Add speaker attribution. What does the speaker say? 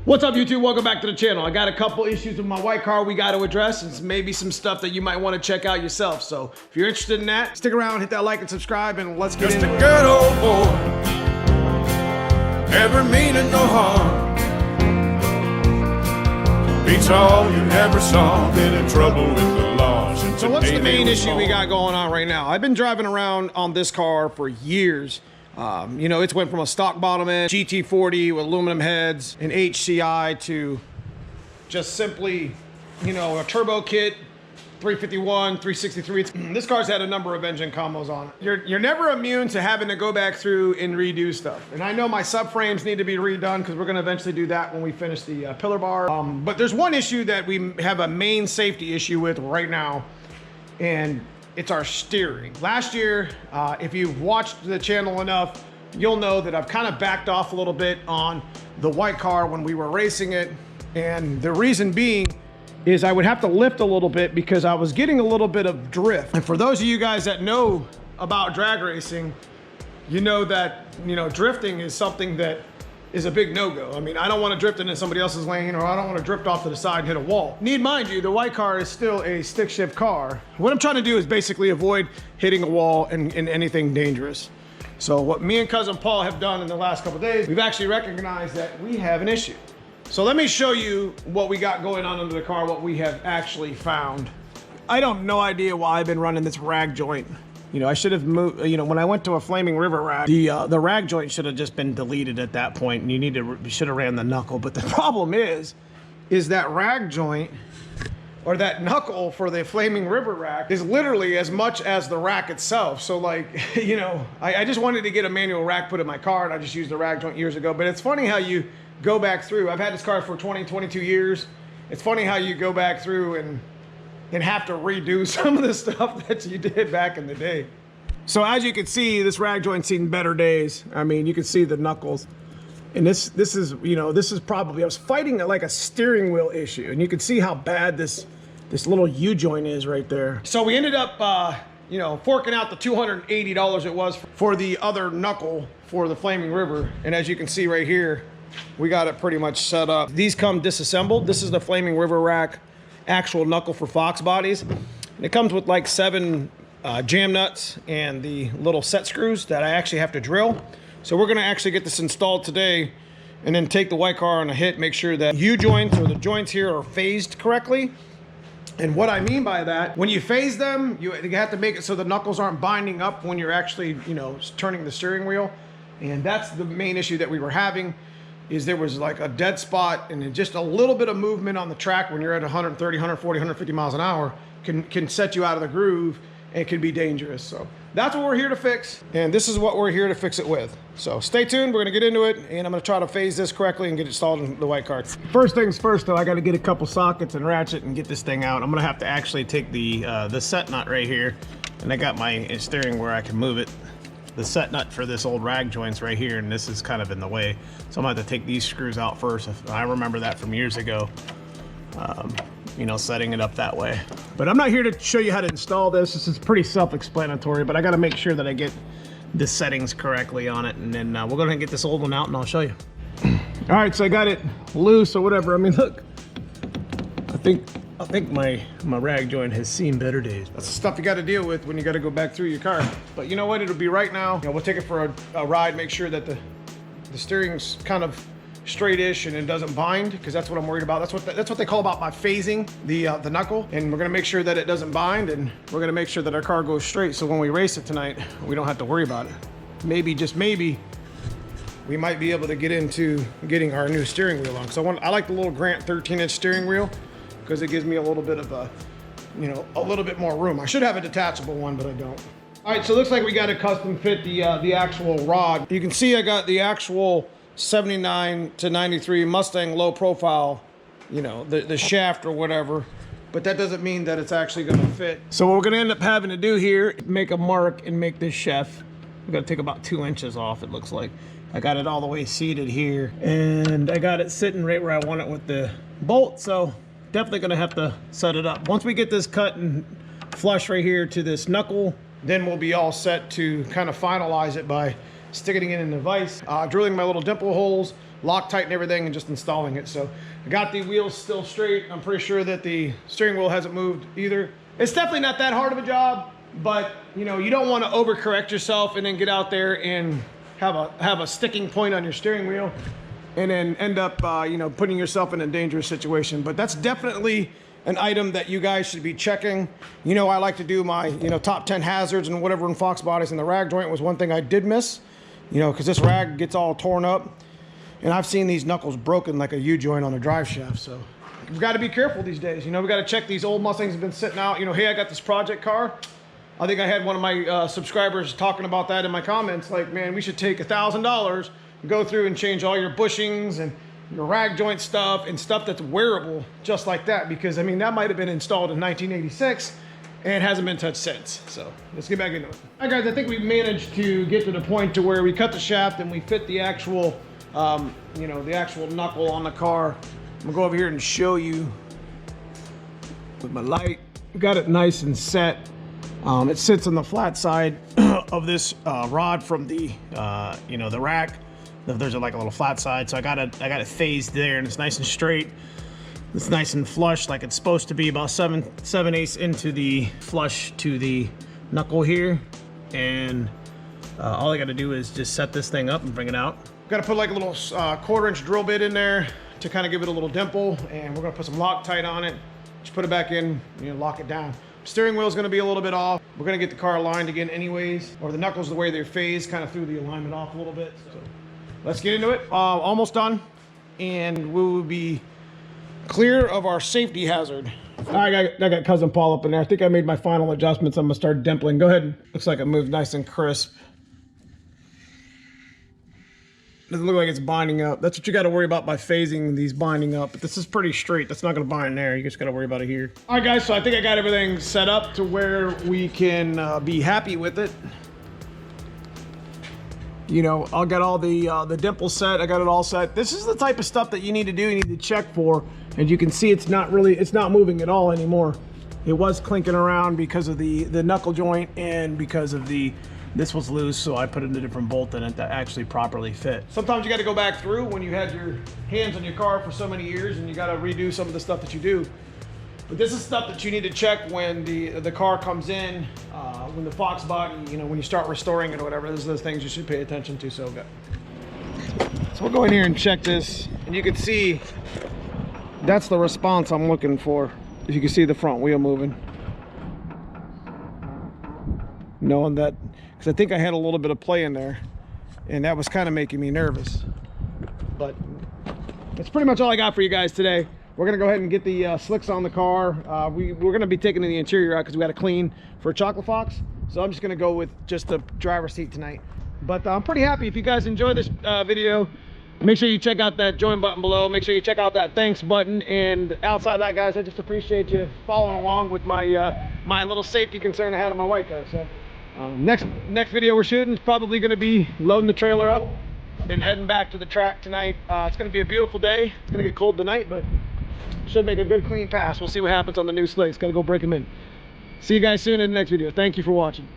Speaker 1: What's up, YouTube? Welcome back to the channel. I got a couple issues with my white car we got to address, and maybe some stuff that you might want to check out yourself. So if you're interested in that, stick around, hit that like and subscribe, and let's get into it.
Speaker 2: Just a good old boy, never meaning no harm. Beats all you ever saw, been in trouble with the law.
Speaker 1: So what's the main issue we got going on right now? I've been driving around on this car for years. You know, it's went from a stock bottom end GT40 with aluminum heads and HCI to just simply, you know, a turbo kit, 351, 363. This car's had a number of engine combos on it. You're never immune to having to go back through and redo stuff. And I know my subframes need to be redone because we're going to eventually do that when we finish the pillar bar. But there's one issue that we have a main safety issue with right now, and it's our steering. Last year, if you've watched the channel enough, you'll know that I've kind of backed off a little bit on the white car when we were racing it. And the reason being is I would have to lift a little bit because I was getting a little bit of drift. And for those of you guys that know about drag racing, you know that, you know, drifting is something that is a big no-go. I mean, I don't want to drift into somebody else's lane, or I don't want to drift off to the side and hit a wall. Need mind you, the white car is still a stick shift car. What I'm trying to do is basically avoid hitting a wall and anything dangerous. So what me and cousin Paul have done in the last couple of days, we've actually recognized that we have an issue. So let me show you what we got going on under the car, what we have actually found. I don't no idea why I've been running this rag joint. You know, I should have moved, you know, when I went to a Flaming River rack, the rag joint should have just been deleted at that point, and you should have ran the knuckle. But the problem is that rag joint, or that knuckle for the Flaming River rack, is literally as much as the rack itself. So like, you know, I just wanted to get a manual rack put in my car, and I just used the rag joint years ago. But it's funny how you go back through. I've had this car for 22 years. It's funny how you go back through and have to redo some of the stuff that you did back in the day. So as you can see, this rag joint's seen better days. I mean, you can see the knuckles. And this is, you know, this is probably, I was fighting like a steering wheel issue, and you can see how bad this little U-joint is right there. So we ended up, you know, forking out the $280 it was for the other knuckle for the Flaming River. And as you can see right here, we got it pretty much set up. These come disassembled. This is the Flaming River rack actual knuckle for Foxbodies. And it comes with like 7 jam nuts and the little set screws that I actually have to drill. So we're gonna actually get this installed today and then take the white car on a hit, make sure that U-joints or the joints here are phased correctly. And what I mean by that, when you phase them, you have to make it so the knuckles aren't binding up when you're actually, you know, turning the steering wheel. And that's the main issue that we were having, is there was like a dead spot, and just a little bit of movement on the track when you're at 130, 140, 150 miles an hour can set you out of the groove and can be dangerous. So that's what we're here to fix, and this is what we're here to fix it with. So stay tuned, we're gonna get into it, and I'm gonna try to phase this correctly and get it installed in the white car. First things first though, I gotta get a couple sockets and ratchet and get this thing out. I'm gonna have to actually take the set nut right here, and I got my steering where I can move it. The set nut for this old rag joint's right here, and this is kind of in the way. So I'm gonna have to take these screws out first. I remember that from years ago, you know, setting it up that way. But I'm not here to show you how to install this. This is pretty self-explanatory, but I gotta make sure that I get the settings correctly on it, and then we're gonna get this old one out and I'll show you. All right, so I got it loose or whatever. I mean, look, I think my rag joint has seen better days. That's the stuff you got to deal with when you got to go back through your car. But you know what? It'll be right now. You know, we'll take it for a ride, make sure that the steering's kind of straight-ish and it doesn't bind, because that's what I'm worried about. That's what they call about my phasing the knuckle. And we're gonna make sure that it doesn't bind, and we're gonna make sure that our car goes straight. So when we race it tonight, we don't have to worry about it. Maybe, just maybe, we might be able to get into getting our new steering wheel on. So I like the little Grant 13-inch steering wheel, because it gives me a little bit of a, you know, a little bit more room. I should have a detachable one, but I don't. All right, so it looks like we got to custom fit the actual rod. You can see I got the actual 79 to 93 Mustang low profile, you know, the shaft or whatever, but that doesn't mean that it's actually gonna fit. So what we're gonna end up having to do here, make a mark and make this shaft. We gotta take about 2 inches off, it looks like. I got it all the way seated here, and I got it sitting right where I want it with the bolt, so definitely gonna have to set it up. Once we get this cut and flush right here to this knuckle, then we'll be all set to kind of finalize it by sticking it in the vise, drilling my little dimple holes, Loctite and everything and just installing it. So I got the wheels still straight. I'm pretty sure that the steering wheel hasn't moved either. It's definitely not that hard of a job, but you know, you don't want to overcorrect yourself and then get out there and have a sticking point on your steering wheel and then end up you know, putting yourself in a dangerous situation. But that's definitely an item that you guys should be checking. You know, I like to do my, you know, top 10 hazards and whatever in Fox bodies, and the rag joint was one thing I did miss, you know, because this rag gets all torn up. And I've seen these knuckles broken like a U-joint on a drive shaft. So we've got to be careful these days. You know, we got to check these old Mustangs have been sitting out. You know, hey, I got this project car. I think I had one of my subscribers talking about that in my comments. Like, man, we should take $1,000 and go through and change all your bushings and your rag joint stuff and stuff that's wearable just like that. Because, I mean, that might have been installed in 1986 and hasn't been touched since. So let's get back into it. All right, guys, I think we managed to get to the point to where we cut the shaft and we fit the actual you know, the actual knuckle on the car. I'm gonna go over here and show you with my light. We got it nice and set. It sits on the flat side of this rod from the you know, the rack. There's like a little flat side, so I got it phased there, and it's nice and straight. It's nice and flush, like it's supposed to be, about 7/8 into the flush to the knuckle here. And all I got to do is just set this thing up and bring it out. Got to put like a little 1/4-inch drill bit in there to kind of give it a little dimple, and we're gonna put some Loctite on it. Just put it back in, you know, lock it down. Steering wheel is gonna be a little bit off. We're gonna get the car aligned again anyways, or the knuckles the way they're phased kind of threw the alignment off a little bit. So let's get into it. Almost done, and we will be clear of our safety hazard. All right, I got cousin Paul up in there. I think I made my final adjustments. I'm gonna start dimpling. Go ahead. Looks like it moved nice and crisp. Doesn't look like it's binding up. That's what you got to worry about by phasing these binding up. But this is pretty straight. That's not going to bind there. You just got to worry about it here. All right, guys. So I think I got everything set up to where we can be happy with it. You know, I got all the dimple set. I got it all set. This is the type of stuff that you need to do. You need to check for. And you can see it's not moving at all anymore. It was clinking around because of the knuckle joint and because of this was loose, so I put in a different bolt in it that actually properly fit. Sometimes you got to go back through when you had your hands on your car for so many years, and you got to redo some of the stuff that you do. But this is stuff that you need to check when the car comes in, when the Foxbody, you know, when you start restoring it or whatever. Those are the things you should pay attention to. So we'll go in here and check this, and you can see that's the response I'm looking for. If you can see the front wheel moving, knowing that. Because I think I had a little bit of play in there, and that was kind of making me nervous. But that's pretty much all I got for you guys today. We're gonna go ahead and get the slicks on the car. We're gonna be taking the interior out because we got to clean for Chocolate Fox. So I'm just gonna go with just the driver's seat tonight. But I'm pretty happy. If you guys enjoyed this video, make sure you check out that join button below. Make sure you check out that thanks button. And outside of that, guys, I just appreciate you following along with my my little safety concern I had on my white car. So. Next video we're shooting is probably going to be loading the trailer up and heading back to the track tonight. It's going to be a beautiful day. It's going to get cold tonight, but should make a good clean pass. We'll see what happens on the new slicks. Got to go break them in. See you guys soon in the next video. Thank you for watching.